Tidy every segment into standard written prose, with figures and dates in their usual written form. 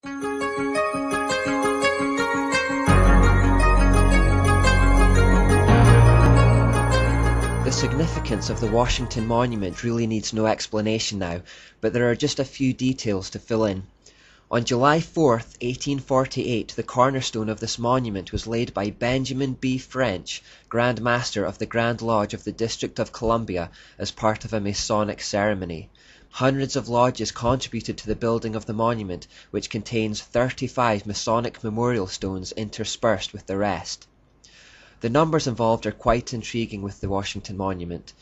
The significance of the Washington Monument really needs no explanation now, but there are just a few details to fill in. On July 4th, 1848, the cornerstone of this monument was laid by Benjamin B. French, Grand Master of the Grand Lodge of the District of Columbia, as part of a Masonic ceremony. Hundreds of lodges contributed to the building of the monument, which contains 35 Masonic memorial stones interspersed with the rest. The numbers involved are quite intriguing with the Washington Monument.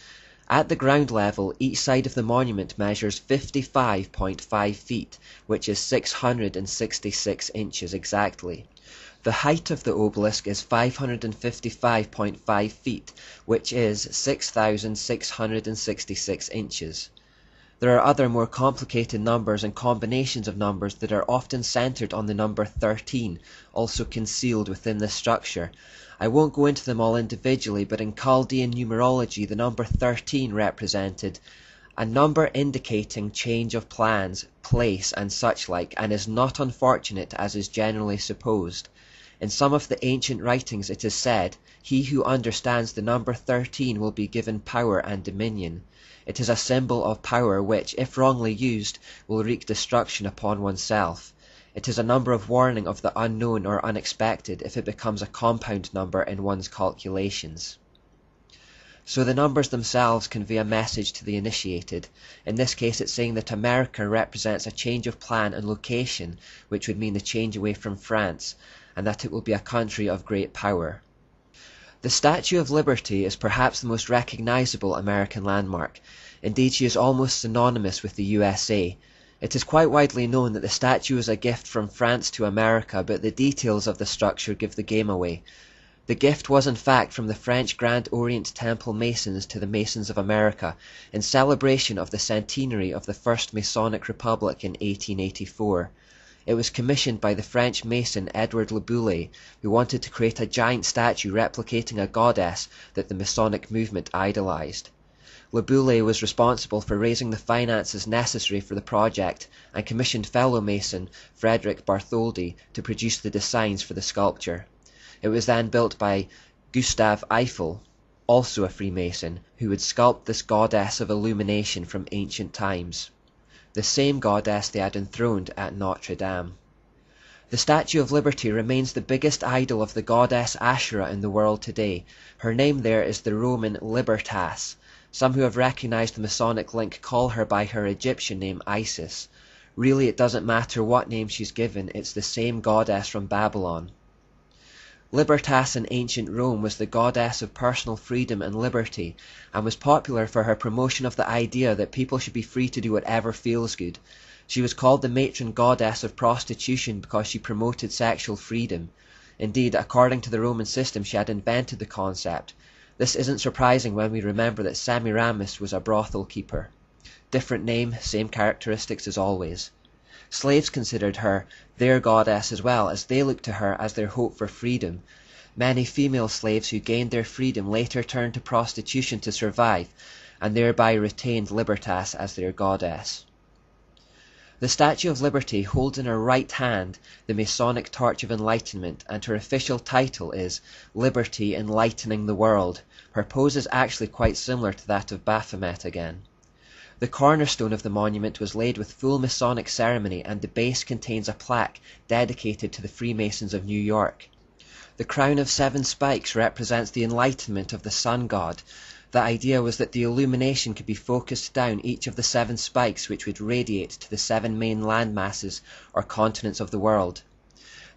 At the ground level, each side of the monument measures 55.5 feet, which is 666 inches exactly. The height of the obelisk is 555.5 feet, which is 6,666 inches. There are other more complicated numbers and combinations of numbers that are often centered on the number 13, also concealed within this structure. I won't go into them all individually, but in Chaldean numerology the number 13 represented a number indicating change of plans, place, and such like, and is not unfortunate as is generally supposed. In some of the ancient writings it is said, "He who understands the number 13 will be given power and dominion." It is a symbol of power which, if wrongly used, will wreak destruction upon oneself. It is a number of warning of the unknown or unexpected if it becomes a compound number in one's calculations. So the numbers themselves convey a message to the initiated. In this case it's saying that America represents a change of plan and location, which would mean the change away from France, and that it will be a country of great power. The Statue of Liberty is perhaps the most recognizable American landmark. Indeed, she is almost synonymous with the USA. It is quite widely known that the statue is a gift from France to America, but the details of the structure give the game away. The gift was in fact from the French Grand Orient Temple Masons to the Masons of America, in celebration of the centenary of the First Masonic Republic in 1884. It was commissioned by the French Mason Edward Le Bouillet, who wanted to create a giant statue replicating a goddess that the Masonic movement idolized. Le Bouillet was responsible for raising the finances necessary for the project and commissioned fellow Mason Frederick Bartholdi to produce the designs for the sculpture. It was then built by Gustave Eiffel, also a Freemason, who would sculpt this goddess of illumination from ancient times, the same goddess they had enthroned at Notre Dame. The Statue of Liberty remains the biggest idol of the goddess Ashera in the world today. Her name there is the Roman Libertas. Some who have recognized the Masonic link call her by her Egyptian name Isis. Really, it doesn't matter what name she's given, it's the same goddess from Babylon. Libertas in ancient Rome was the goddess of personal freedom and liberty, and was popular for her promotion of the idea that people should be free to do whatever feels good. She was called the matron goddess of prostitution because she promoted sexual freedom. Indeed, according to the Roman system, she had invented the concept. This isn't surprising when we remember that Semiramis was a brothel keeper. Different name, same characteristics as always. Slaves considered her their goddess as well, as they looked to her as their hope for freedom. Many female slaves who gained their freedom later turned to prostitution to survive, and thereby retained Libertas as their goddess. The Statue of Liberty holds in her right hand the Masonic Torch of Enlightenment, and her official title is Liberty Enlightening the World. Her pose is actually quite similar to that of Baphomet again. The cornerstone of the monument was laid with full Masonic ceremony, and the base contains a plaque dedicated to the Freemasons of New York. The crown of 7 spikes represents the enlightenment of the sun god. The idea was that the illumination could be focused down each of the 7 spikes, which would radiate to the 7 main land masses or continents of the world.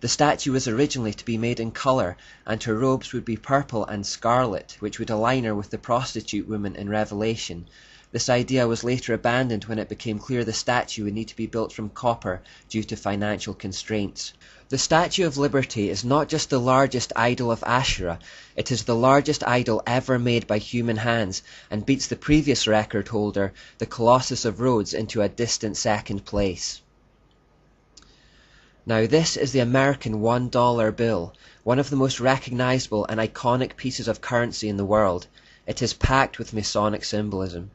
The statue was originally to be made in colour, and her robes would be purple and scarlet, which would align her with the prostitute woman in Revelation. This idea was later abandoned when it became clear the statue would need to be built from copper due to financial constraints. The Statue of Liberty is not just the largest idol of Ashera, it is the largest idol ever made by human hands, and beats the previous record holder, the Colossus of Rhodes, into a distant second place. Now this is the American $1 bill, one of the most recognizable and iconic pieces of currency in the world. It is packed with Masonic symbolism.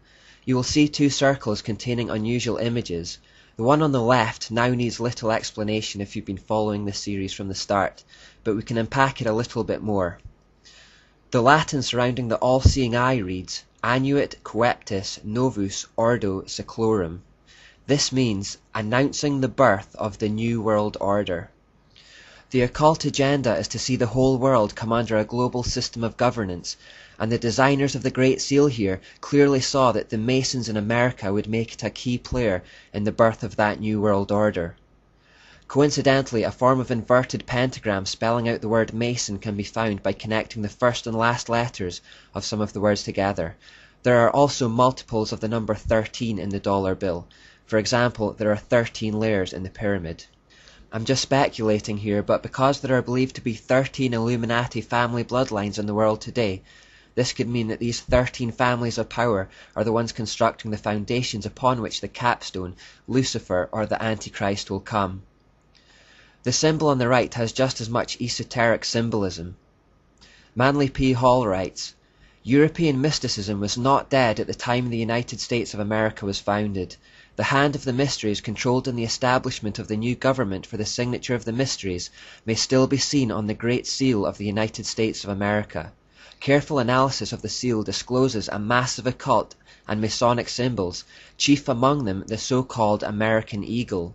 You will see 2 circles containing unusual images. The one on the left now needs little explanation if you've been following this series from the start, but we can unpack it a little bit more. The Latin surrounding the all-seeing eye reads, Annuit coeptis novus ordo seclorum. This means announcing the birth of the New World Order. The occult agenda is to see the whole world come under a global system of governance, and the designers of the Great Seal here clearly saw that the Masons in America would make it a key player in the birth of that New World Order. Coincidentally, a form of inverted pentagram spelling out the word Mason can be found by connecting the first and last letters of some of the words together. There are also multiples of the number 13 in the dollar bill. For example, there are 13 layers in the pyramid. I'm just speculating here, but because there are believed to be 13 Illuminati family bloodlines in the world today, this could mean that these 13 families of power are the ones constructing the foundations upon which the capstone, Lucifer, or the Antichrist will come. The symbol on the right has just as much esoteric symbolism. Manly P. Hall writes, European mysticism was not dead at the time the United States of America was founded. The hand of the mysteries controlled in the establishment of the new government for the signature of the mysteries may still be seen on the Great Seal of the United States of America. Careful analysis of the seal discloses a mass of occult and Masonic symbols, chief among them the so-called American Eagle.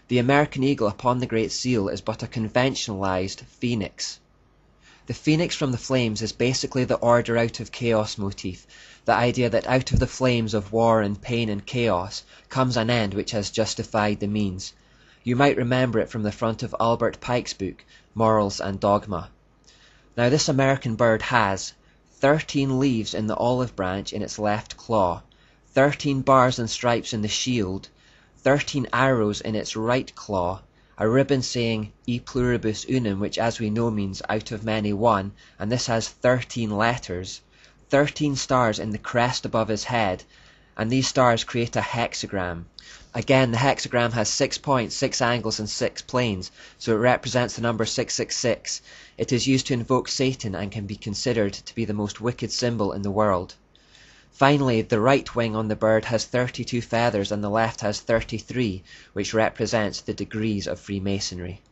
The American Eagle upon the Great Seal is but a conventionalized phoenix. The phoenix from the flames is basically the order out of chaos motif, the idea that out of the flames of war and pain and chaos comes an end which has justified the means. You might remember it from the front of Albert Pike's book, Morals and Dogma. Now this American bird has 13 leaves in the olive branch in its left claw, 13 bars and stripes in the shield, 13 arrows in its right claw, a ribbon saying E pluribus unum, which as we know means out of many one, and this has 13 letters, 13 stars in the crest above his head, and these stars create a hexagram. Again, the hexagram has 6 points, 6 angles, and 6 planes, so it represents the number 666. It is used to invoke Satan and can be considered to be the most wicked symbol in the world. Finally, the right wing on the bird has 32 feathers and the left has 33, which represents the degrees of Freemasonry.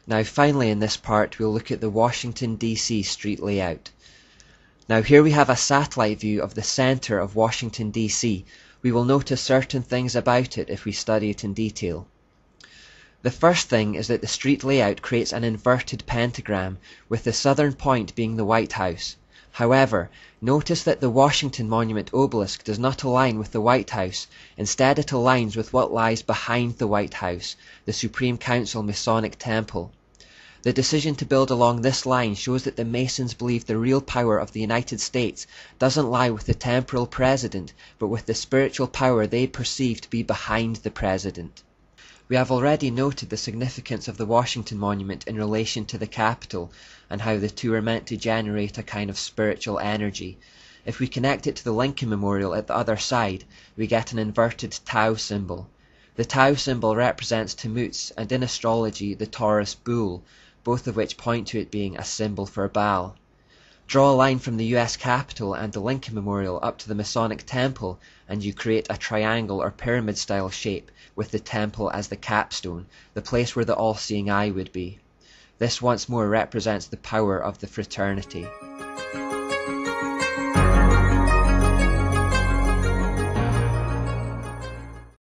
Now finally in this part we'll look at the Washington DC street layout. Now here we have a satellite view of the center of Washington DC. We will notice certain things about it if we study it in detail. The first thing is that the street layout creates an inverted pentagram, with the southern point being the White House. However, notice that the Washington Monument obelisk does not align with the White House. Instead it aligns with what lies behind the White House, the Supreme Council Masonic Temple. The decision to build along this line shows that the Masons believe the real power of the United States doesn't lie with the temporal president, but with the spiritual power they perceive to be behind the president. We have already noted the significance of the Washington Monument in relation to the Capitol, and how the two are meant to generate a kind of spiritual energy. If we connect it to the Lincoln Memorial at the other side, we get an inverted Tau symbol. The Tau symbol represents Tammuz, and in astrology the Taurus bull, both of which point to it being a symbol for Baal. Draw a line from the US Capitol and the Lincoln Memorial up to the Masonic Temple, and you create a triangle or pyramid style shape with the temple as the capstone, the place where the all-seeing eye would be. This once more represents the power of the fraternity.